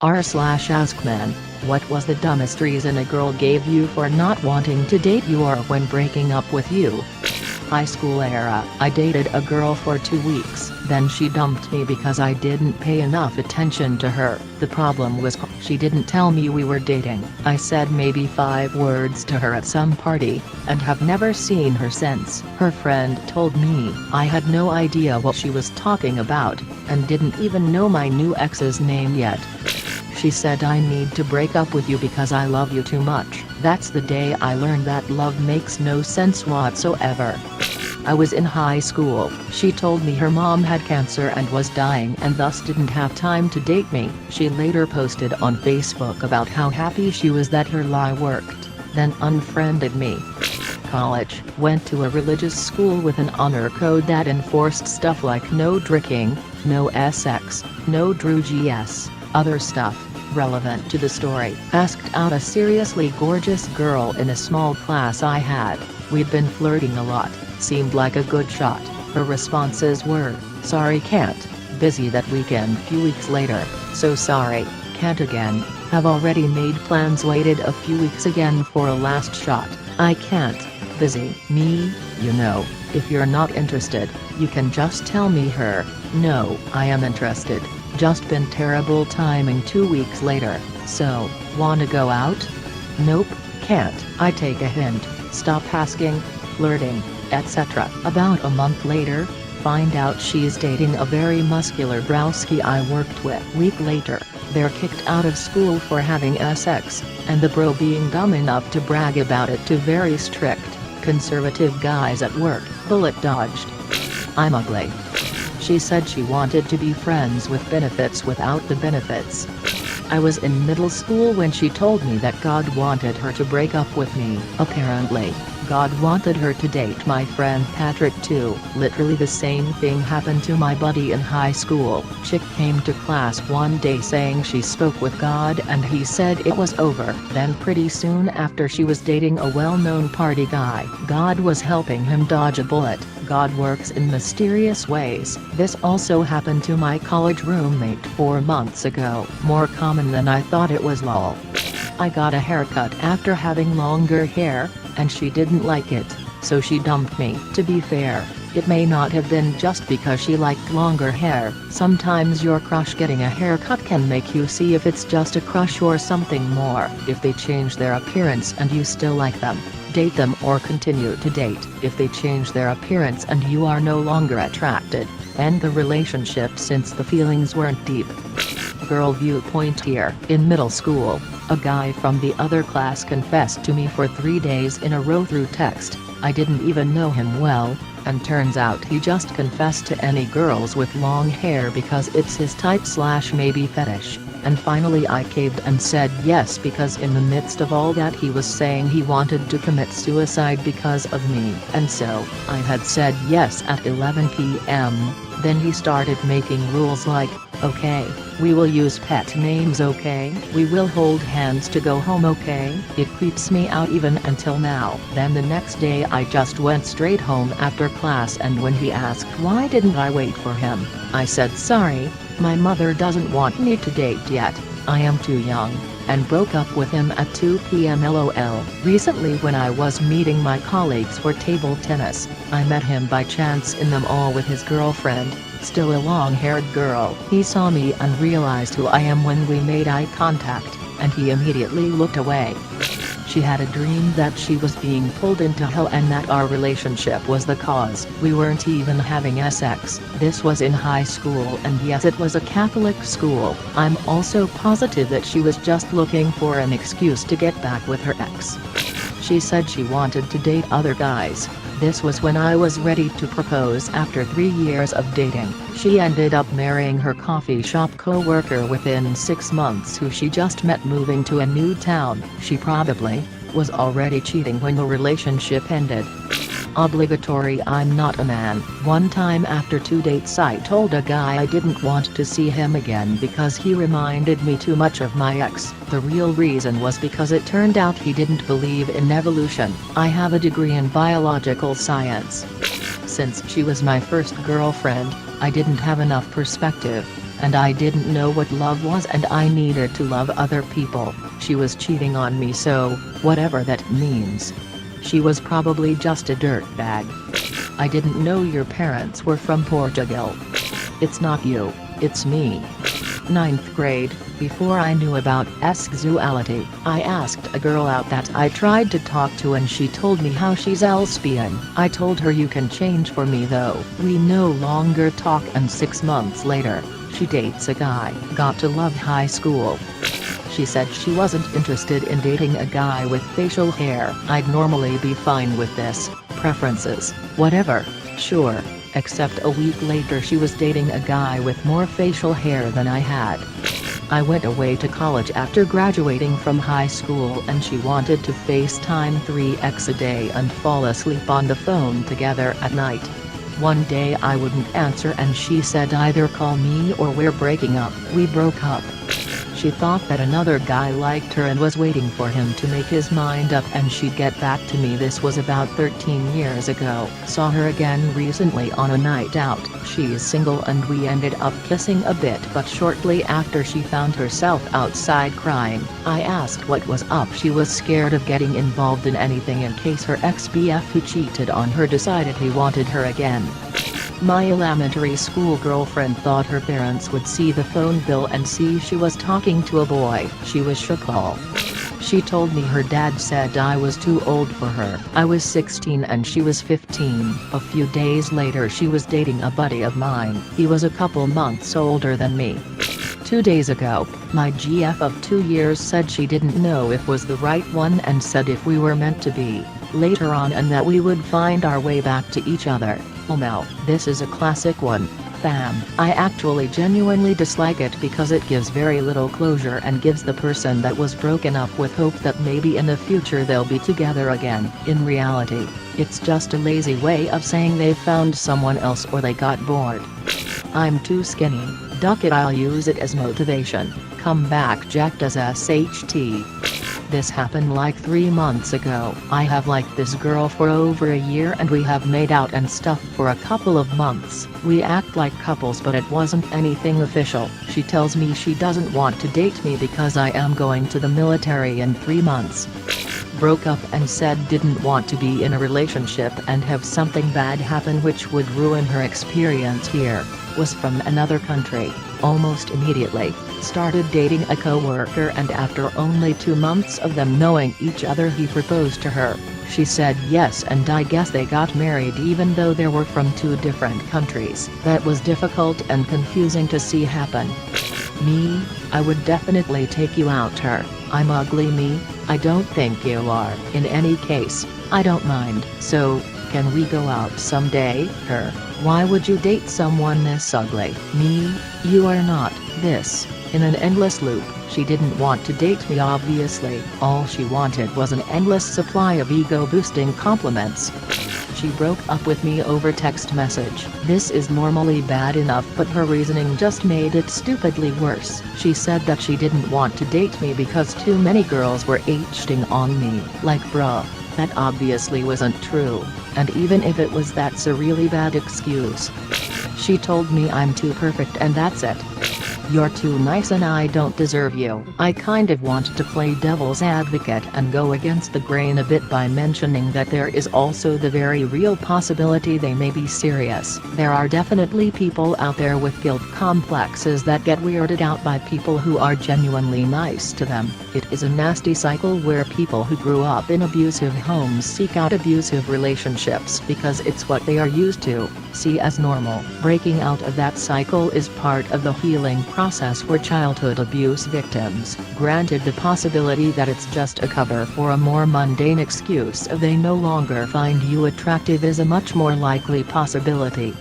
r/askman, what was the dumbest reason a girl gave you for not wanting to date Youre when breaking up with you? High school era, I dated a girl for 2 weeks, then she dumped me because I didn't pay enough attention to her. The problem was she didn't tell me we were dating. I said maybe 5 words to her at some party, and have never seen her since. Her friend told me I had no idea what she was talking about, and didn't even know my new ex's name yet. She said I need to break up with you because I love you too much. That's the day I learned that love makes no sense whatsoever. I was in high school. She told me her mom had cancer and was dying and thus didn't have time to date me. She later posted on Facebook about how happy she was that her lie worked, then unfriended me. College, went to a religious school with an honor code that enforced stuff like no drinking, no sex, no drugis, other stuff relevant to the story. Asked out a seriously gorgeous girl in a small class I had. We'd been flirting a lot, seemed like a good shot. Her responses were, sorry can't, busy that weekend. Few weeks later, so sorry, can't again, have already made plans. Waited a few weeks again for a last shot, I can't, busy. Me, you know, if you're not interested, you can just tell me her, no, I am interested. Just been terrible timing. 2 weeks later, so, wanna go out? Nope, can't. I take a hint, stop asking, flirting, etc. About a month later, find out she's dating a very muscular browski I worked with. Week later, they're kicked out of school for having sex, and the bro being dumb enough to brag about it to very strict, conservative guys at work. Bullet dodged. I'm ugly. She said she wanted to be friends with benefits without the benefits. I was in middle school when she told me that God wanted her to break up with me. Apparently, God wanted her to date my friend Patrick too. Literally the same thing happened to my buddy in high school. Chick came to class one day saying she spoke with God and he said it was over. Then pretty soon after she was dating a well-known party guy. God was helping him dodge a bullet. God works in mysterious ways. This also happened to my college roommate 4 months ago. More common than I thought it was. Lol. I got a haircut after having longer hair, and she didn't like it, so she dumped me. To be fair, it may not have been just because she liked longer hair. Sometimes your crush getting a haircut can make you see if it's just a crush or something more. If they change their appearance and you still like them, date them or continue to date. If they change their appearance and you are no longer attracted, end the relationship since the feelings weren't deep. Girl viewpoint here. In middle school, a guy from the other class confessed to me for 3 days in a row through text. I didn't even know him well, and turns out he just confessed to any girls with long hair because it's his type/maybe fetish. And finally I caved and said yes because in the midst of all that he was saying he wanted to commit suicide because of me. And so, I had said yes at 11 p.m. Then he started making rules like, okay, we will use pet names, okay, we will hold hands to go home, okay. It creeps me out even until now. Then the next day I just went straight home after class, and when he asked why didn't I wait for him, I said sorry, my mother doesn't want me to date yet, I am too young, and broke up with him at 2 p.m. LOL. Recently when I was meeting my colleagues for table tennis, I met him by chance in the mall with his girlfriend, still a long-haired girl. He saw me and realized who I am when we made eye contact, and he immediately looked away. She had a dream that she was being pulled into hell and that our relationship was the cause. We weren't even having sex. This was in high school, and yes, it was a Catholic school. I'm also positive that she was just looking for an excuse to get back with her ex. She said she wanted to date other guys. This was when I was ready to propose after 3 years of dating. She ended up marrying her coffee shop co-worker within 6 months, who she just met moving to a new town. She probably was already cheating when the relationship ended. Obligatory. I'm not a man. One time after 2 dates I told a guy I didn't want to see him again because he reminded me too much of my ex. The real reason was because it turned out he didn't believe in evolution. I have a degree in biological science. Since she was my first girlfriend, I didn't have enough perspective. and I didn't know what love was and I needed to love other people. She was cheating on me, so, whatever that means. She was probably just a dirtbag. I didn't know your parents were from Portugal. It's not you, it's me. 9th grade, before I knew about sexuality, I asked a girl out that I tried to talk to and she told me how she's lesbian. I told her you can change for me though. We no longer talk and 6 months later, she dates a guy. Got to love high school. She said she wasn't interested in dating a guy with facial hair. I'd normally be fine with this, preferences, whatever, sure. Except a week later she was dating a guy with more facial hair than I had. I went away to college after graduating from high school and she wanted to FaceTime 3x a day and fall asleep on the phone together at night. One day I wouldn't answer and she said either call me or we're breaking up. We broke up. She thought that another guy liked her and was waiting for him to make his mind up and she'd get back to me. This was about 13 years ago. Saw her again recently on a night out. She's single and we ended up kissing a bit, but shortly after she found herself outside crying. I asked what was up. She was scared of getting involved in anything in case her ex-BF who cheated on her decided he wanted her again. My elementary school girlfriend thought her parents would see the phone bill and see she was talking to a boy. She was shook all. She told me her dad said I was too old for her. I was 16 and she was 15. A few days later she was dating a buddy of mine. He was a couple months older than me. 2 days ago, my GF of 2 years said she didn't know if was the right one and said if we were meant to be, later on, and that we would find our way back to each other. Oh no, this is a classic one, fam. I actually genuinely dislike it because it gives very little closure and gives the person that was broken up with hope that maybe in the future they'll be together again. In reality, it's just a lazy way of saying they found someone else or they got bored. I'm too skinny, duck it, I'll use it as motivation, come back jacked as SHT. This happened like 3 months ago. I have liked this girl for over a year and we have made out and stuff for a couple of months. We act like couples but it wasn't anything official. She tells me she doesn't want to date me because I am going to the military in 3 months. Broke up and said didn't want to be in a relationship and have something bad happen which would ruin her experience here. Was from another country. Almost immediately, started dating a co-worker and after only 2 months of them knowing each other he proposed to her. She said yes and I guess they got married even though they were from 2 different countries. That was difficult and confusing to see happen. Me, I would definitely take you out her. I'm ugly me, I don't think you are. In any case, I don't mind. So, can we go out someday? Her, why would you date someone this ugly? Me, you are not. This, in an endless loop. She didn't want to date me obviously. All she wanted was an endless supply of ego-boosting compliments. She broke up with me over text message. This is normally bad enough but her reasoning just made it stupidly worse. She said that she didn't want to date me because too many girls were cheating on me. Like bruh, that obviously wasn't true, and even if it was, that's a really bad excuse. She told me I'm too perfect and that's it. You're too nice and I don't deserve you. I kind of want to play devil's advocate and go against the grain a bit by mentioning that there is also the very real possibility they may be serious. There are definitely people out there with guilt complexes that get weirded out by people who are genuinely nice to them. It is a nasty cycle where people who grew up in abusive homes seek out abusive relationships because it's what they are used to, see as normal. Breaking out of that cycle is part of the healing process for childhood abuse victims. Granted, the possibility that it's just a cover for a more mundane excuse of they no longer find you attractive is a much more likely possibility.